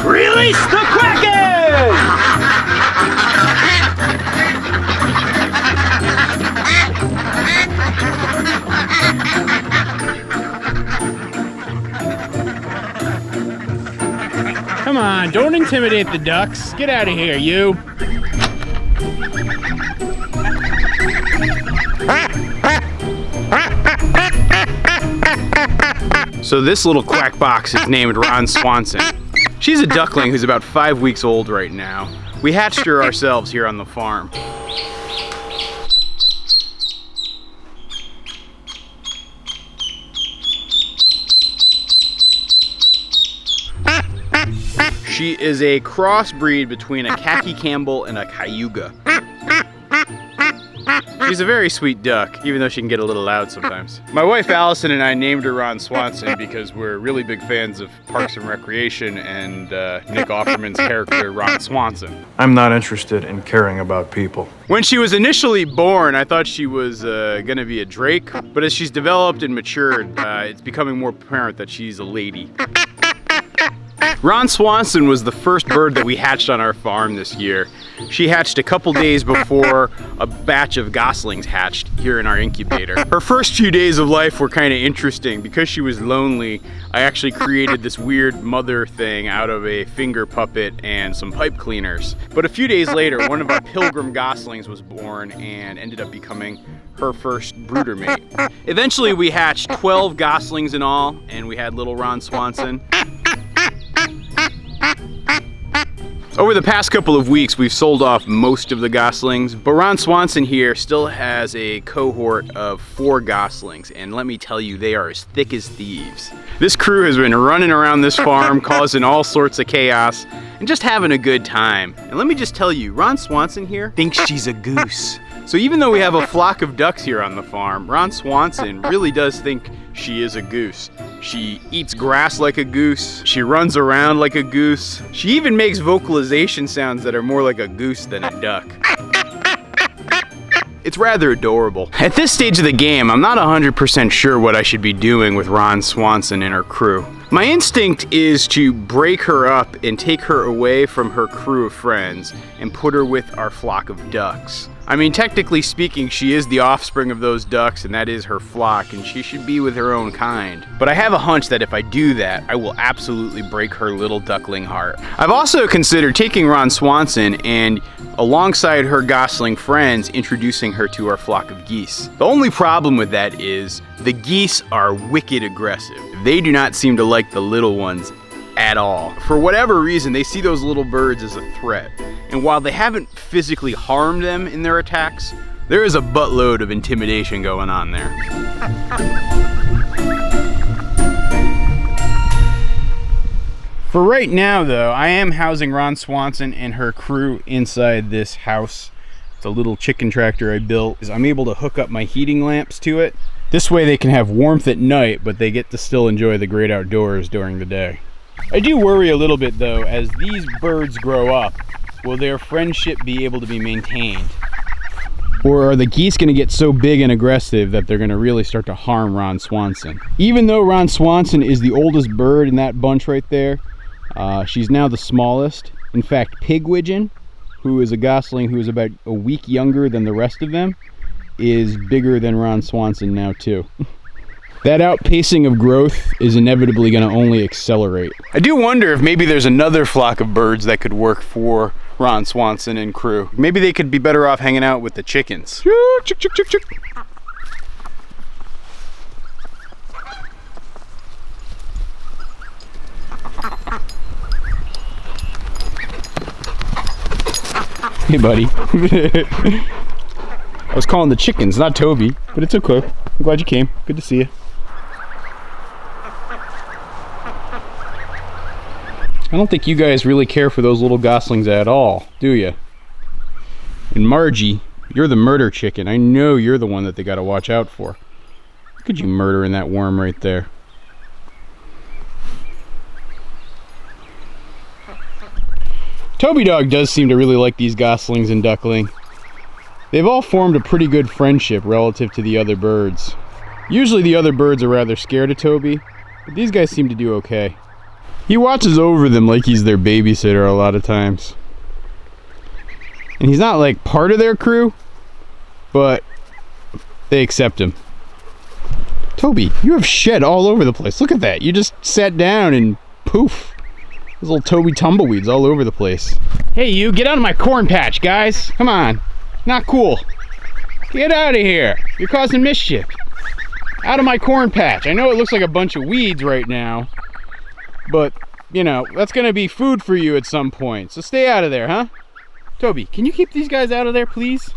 Release the Kraken! Come on, don't intimidate the ducks. Get out of here, you. So this little quack box is named Ron Swanson. She's a duckling who's about 5 weeks old right now. We hatched her ourselves here on the farm. She is a crossbreed between a khaki Campbell and a Cayuga. She's a very sweet duck, even though she can get a little loud sometimes. My wife Allison and I named her Ron Swanson because we're really big fans of Parks and Recreation and Nick Offerman's character Ron Swanson. I'm not interested in caring about people. When she was initially born, I thought she was gonna be a drake, but as she's developed and matured, it's becoming more apparent that she's a lady. Ron Swanson was the first bird that we hatched on our farm this year. She hatched a couple days before a batch of goslings hatched here in our incubator. Her first few days of life were kind of interesting. Because she was lonely, I actually created this weird mother thing out of a finger puppet and some pipe cleaners. But a few days later, one of our pilgrim goslings was born and ended up becoming her first brooder mate. Eventually we hatched 12 goslings in all, and we had little Ron Swanson. Over the past couple of weeks, we've sold off most of the goslings, but Ron Swanson here still has a cohort of 4 goslings, and let me tell you, they are as thick as thieves. This crew has been running around this farm, causing all sorts of chaos, and just having a good time. And let me just tell you, Ron Swanson here thinks she's a goose. So even though we have a flock of ducks here on the farm, Ron Swanson really does think she is a goose. She eats grass like a goose. She runs around like a goose. She even makes vocalization sounds that are more like a goose than a duck. It's rather adorable. At this stage of the game, I'm not 100% sure what I should be doing with Ron Swanson and her crew. My instinct is to break her up and take her away from her crew of friends and put her with our flock of ducks. I mean, technically speaking, she is the offspring of those ducks, and that is her flock, and she should be with her own kind. But I have a hunch that if I do that, I will absolutely break her little duckling heart. I've also considered taking Ron Swanson and, alongside her gosling friends, introducing her to our flock of geese. The only problem with that is the geese are wicked aggressive. They do not seem to like the little ones at all. For whatever reason, they see those little birds as a threat. And while they haven't physically harmed them in their attacks, there is a buttload of intimidation going on there. For right now though, I am housing Ron Swanson and her crew inside this house. It's a little chicken tractor I built. I'm able to hook up my heating lamps to it. This way they can have warmth at night, but they get to still enjoy the great outdoors during the day. I do worry a little bit though, as these birds grow up, will their friendship be able to be maintained? Or are the geese going to get so big and aggressive that they're going to really start to harm Ron Swanson? Even though Ron Swanson is the oldest bird in that bunch right there, she's now the smallest. In fact, Pigwidgeon, who is a gosling who is about a week younger than the rest of them, is bigger than Ron Swanson now too. That outpacing of growth is inevitably going to only accelerate. I do wonder if maybe there's another flock of birds that could work for Ron Swanson and crew. Maybe they could be better off hanging out with the chickens. Chick, chick, chick, chick. Hey buddy. I was calling the chickens, not Toby, but it's okay. I'm glad you came. Good to see you. I don't think you guys really care for those little goslings at all, do you? And Margie, you're the murder chicken. I know you're the one that they gotta watch out for. Look at you murdering that worm right there. Toby Dog does seem to really like these goslings and duckling. They've all formed a pretty good friendship relative to the other birds. Usually the other birds are rather scared of Toby, but these guys seem to do okay. He watches over them like he's their babysitter a lot of times. And he's not like part of their crew, but they accept him. Toby, you have shed all over the place. Look at that. You just sat down and poof. There's little Toby tumbleweeds all over the place. Hey, you, get out of my corn patch, guys. Come on. Not cool. Get out of here. You're causing mischief. Out of my corn patch. I know it looks like a bunch of weeds right now, but, you know, that's going to be food for you at some point. So stay out of there, huh? Toby, can you keep these guys out of there, please?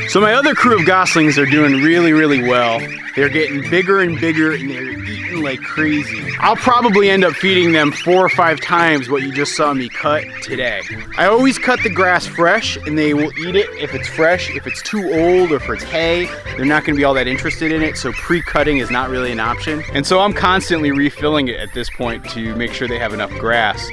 So my other crew of goslings are doing really, really well. They're getting bigger and bigger and they're eating like crazy. I'll probably end up feeding them 4 or 5 times what you just saw me cut today. I always cut the grass fresh and they will eat it if it's fresh. If it's too old or if it's hay, they're not gonna be all that interested in it, so pre-cutting is not really an option. And so I'm constantly refilling it at this point to make sure they have enough grass.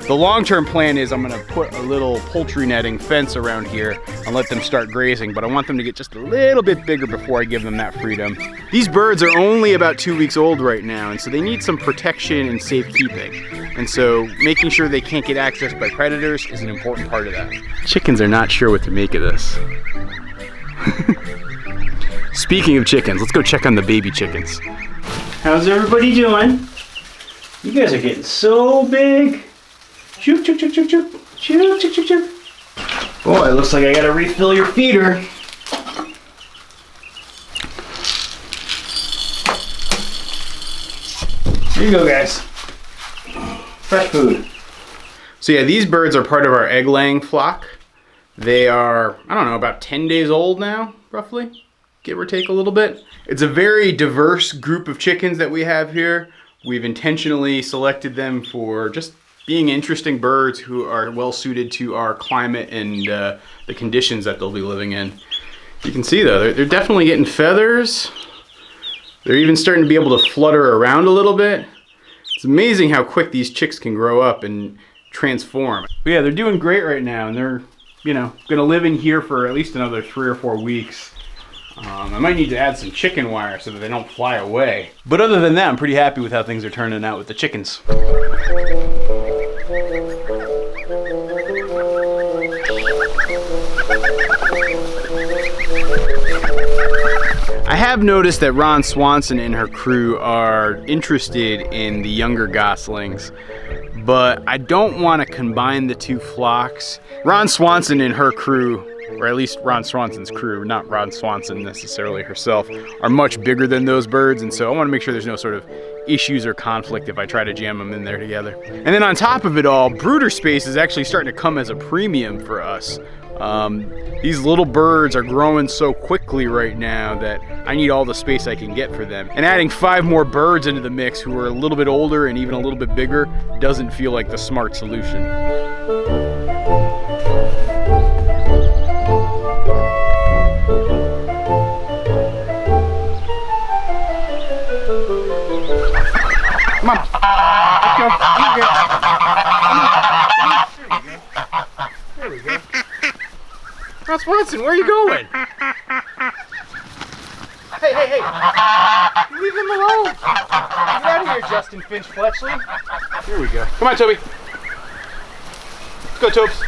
The long-term plan is I'm gonna put a little poultry netting fence around here and let them start grazing, but I want them to get just a little bit bigger before I give them that freedom. These birds are only about 2 weeks old right now, and so they need some protection and safekeeping. And so making sure they can't get accessed by predators is an important part of that. Chickens are not sure what to make of this. Speaking of chickens, let's go check on the baby chickens. How's everybody doing? You guys are getting so big. Choop, choop, choop, choop, choop. Choop, choop, choop, choop. Boy, it looks like I gotta refill your feeder. Here you go, guys. Fresh food. So yeah, these birds are part of our egg laying flock. They are, I don't know, about 10 days old now, roughly, give or take a little bit. It's a very diverse group of chickens that we have here. We've intentionally selected them for just being interesting birds who are well suited to our climate and the conditions that they'll be living in. You can see though, they're definitely getting feathers. They're even starting to be able to flutter around a little bit. It's amazing how quick these chicks can grow up and transform. But yeah, they're doing great right now, and they're, you know, gonna live in here for at least another 3 or 4 weeks. I might need to add some chicken wire so that they don't fly away. But other than that, I'm pretty happy with how things are turning out with the chickens. I have noticed that Ron Swanson and her crew are interested in the younger goslings, but I don't want to combine the two flocks. Ron Swanson and her crew, or at least Ron Swanson's crew, not Ron Swanson necessarily herself, are much bigger than those birds, and so I want to make sure there's no sort of issues or conflict if I try to jam them in there together. And then on top of it all, brooder space is actually starting to come as a premium for us. These little birds are growing so quickly right now that I need all the space I can get for them. And adding 5 more birds into the mix who are a little bit older and even a little bit bigger doesn't feel like the smart solution. Come on, let's go. There we go. Ron Swanson, where are you going? Hey, hey, hey! You leave him alone! Get out of here, Justin Finch Fletchley. Here we go. Come on, Toby. Let's go, Tobes.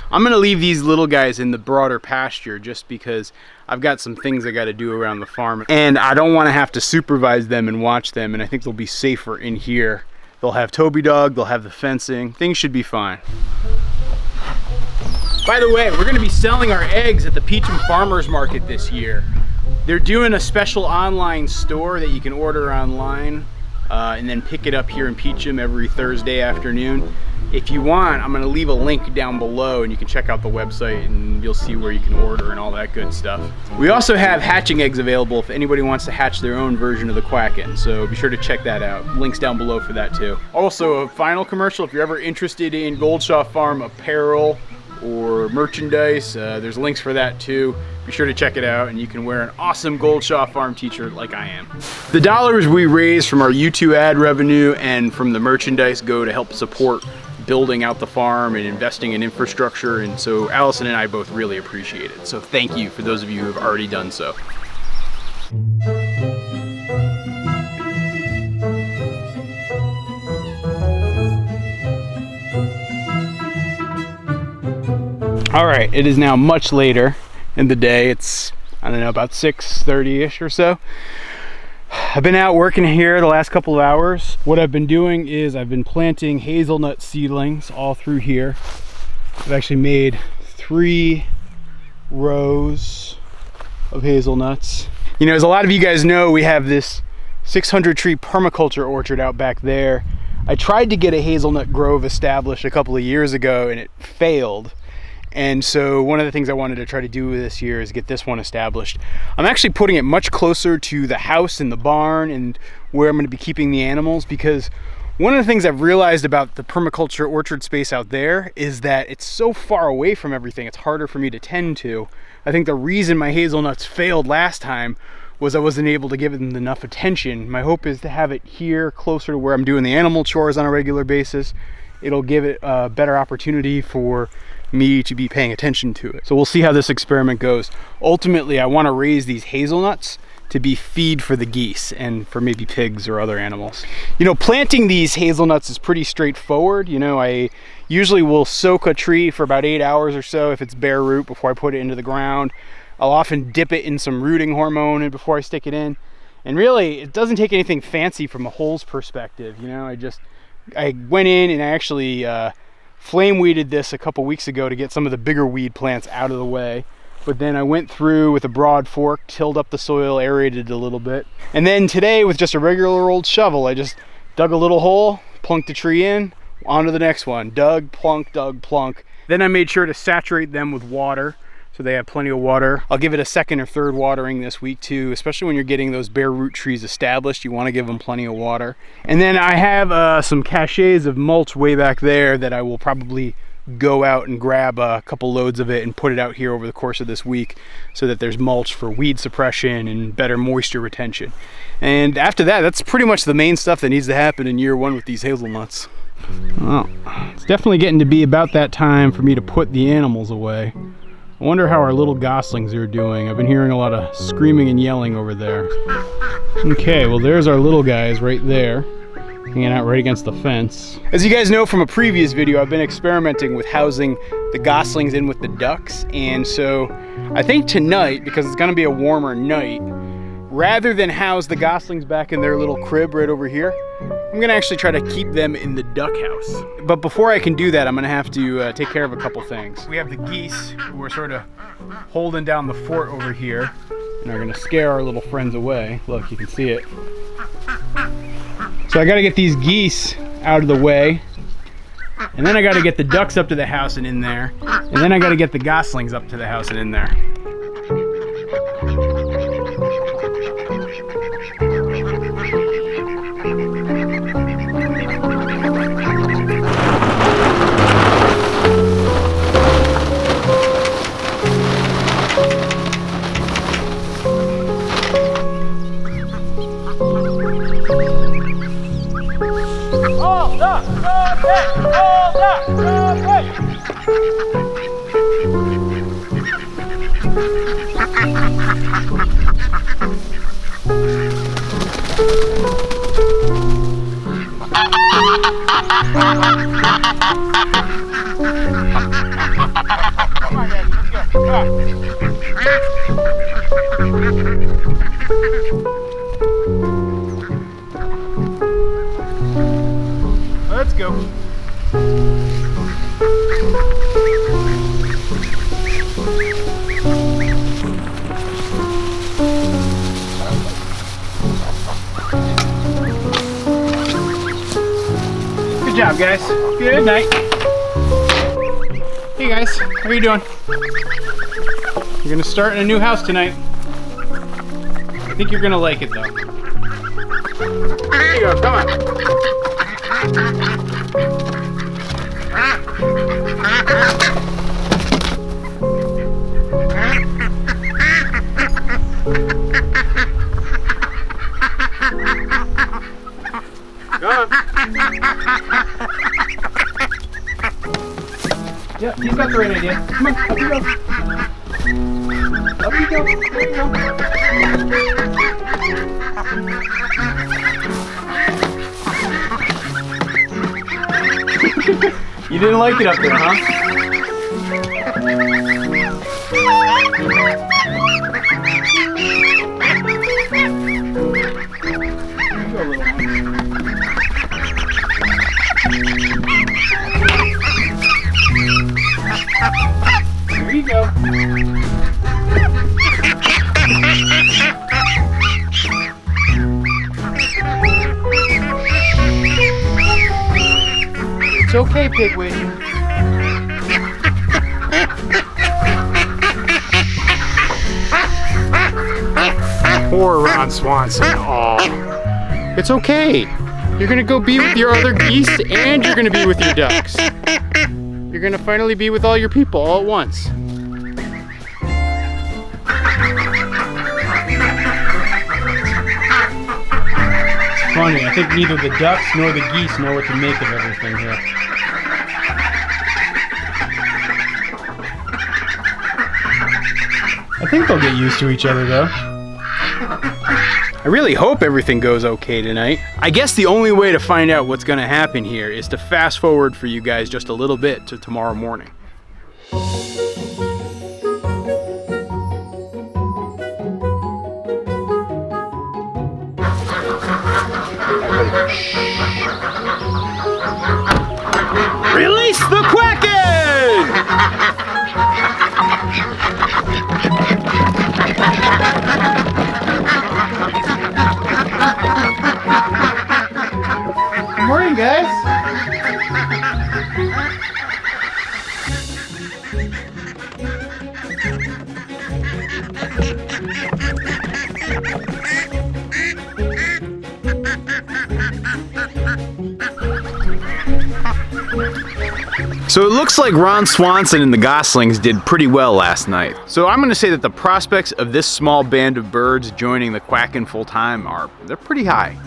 I'm gonna leave these little guys in the broader pasture just because I've got some things I got to do around the farm, and I don't want to have to supervise them and watch them, and I think they'll be safer in here. They'll have Toby dog, they'll have the fencing, things should be fine. By the way, we're gonna be selling our eggs at the Peacham Farmers Market this year. They're doing a special online store that you can order online and then pick it up here in Peacham every Thursday afternoon. If you want, I'm gonna leave a link down below and you can check out the website and you'll see where you can order and all that good stuff. We also have hatching eggs available if anybody wants to hatch their own version of the quacken, so be sure to check that out. Links down below for that too. Also, a final commercial, if you're ever interested in Goldshaw Farm apparel or merchandise, there's links for that too. Be sure to check it out and you can wear an awesome Goldshaw Farm t-shirt like I am. The dollars we raise from our YouTube ad revenue and from the merchandise go to help support building out the farm and investing in infrastructure, and so Allison and I both really appreciate it. So thank you for those of you who have already done so. All right, it is now much later in the day. It's, I don't know, about 6:30-ish or so. I've been out working here the last couple of hours. What I've been doing is I've been planting hazelnut seedlings all through here. I've actually made 3 rows of hazelnuts. You know, as a lot of you guys know, we have this 600 tree permaculture orchard out back there. I tried to get a hazelnut grove established a couple of years ago and it failed. And so one of the things I wanted to try to do this year is get this one established. I'm actually putting it much closer to the house and the barn and where I'm going to be keeping the animals, because one of the things I've realized about the permaculture orchard space out there is that it's so far away from everything, it's harder for me to tend to. I think the reason my hazelnuts failed last time was I wasn't able to give them enough attention. My hope is to have it here closer to where I'm doing the animal chores on a regular basis. It'll give it a better opportunity for me to be paying attention to it. So we'll see how this experiment goes. Ultimately, I want to raise these hazelnuts to be feed for the geese and for maybe pigs or other animals. You know, planting these hazelnuts is pretty straightforward. You know, I usually will soak a tree for about 8 hours or so if it's bare root before I put it into the ground. I'll often dip it in some rooting hormone before I stick it in. And really, it doesn't take anything fancy from a holes perspective. You know, I went in and I actually flame weeded this a couple weeks ago to get some of the bigger weed plants out of the way. But then I went through with a broad fork, tilled up the soil, aerated it a little bit. And then today with just a regular old shovel, I just dug a little hole, plunked the tree in, on to the next one. Dug, plunk, dug, plunk. Then I made sure to saturate them with water so they have plenty of water. I'll give it a second or third watering this week too, especially when you're getting those bare root trees established. You want to give them plenty of water. And then I have some caches of mulch way back there that I will probably go out and grab a couple loads of it and put it out here over the course of this week so that there's mulch for weed suppression and better moisture retention. And after that, that's pretty much the main stuff that needs to happen in year 1 with these hazelnuts. Well, it's definitely getting to be about that time for me to put the animals away. I wonder how our little goslings are doing. I've been hearing a lot of screaming and yelling over there. Okay, well there's our little guys right there, hanging out right against the fence. As you guys know from a previous video, I've been experimenting with housing the goslings in with the ducks, and so I think tonight, because it's gonna be a warmer night, rather than house the goslings back in their little crib right over here, I'm gonna actually try to keep them in the duck house. But before I can do that, I'm gonna have to take care of a couple things. We have the geese who are sort of holding down the fort over here and are gonna scare our little friends away. Look, you can see it. So I gotta get these geese out of the way, and then I gotta get the ducks up to the house and in there, and then I gotta get the goslings up to the house and in there. Come on, Daddy, let's go. Come on. Let's go. Good job, guys. Good night. Hey guys, how are you doing? You're gonna start in a new house tonight. I think you're gonna like it though. There you go, come on. Come on. Yeah, he's got the right idea. Come on, up you go. Up you go. There you go. You didn't like it up there, huh? Go, little one. There you go. It's okay, Pigwidge. Poor Ron Swanson. Oh, it's okay. You're gonna go be with your other geese and you're gonna be with your ducks. You're gonna finally be with all your people all at once. It's funny, I think neither the ducks nor the geese know what to make of everything here. I think they'll get used to each other though. I really hope everything goes okay tonight. I guess the only way to find out what's gonna happen here is to fast forward for you guys just a little bit to tomorrow morning. Release the Kraken! Good morning, guys. So it looks like Ron Swanson and the goslings did pretty well last night. So I'm gonna say that the prospects of this small band of birds joining the quacking full time they're pretty high.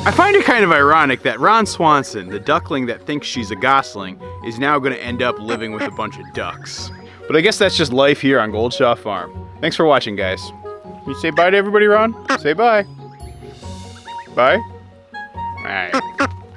I find it kind of ironic that Ron Swanson, the duckling that thinks she's a gosling, is now gonna end up living with a bunch of ducks. But I guess that's just life here on Goldshaw Farm. Thanks for watching, guys. Can you say bye to everybody, Ron? Say bye. Bye? All right.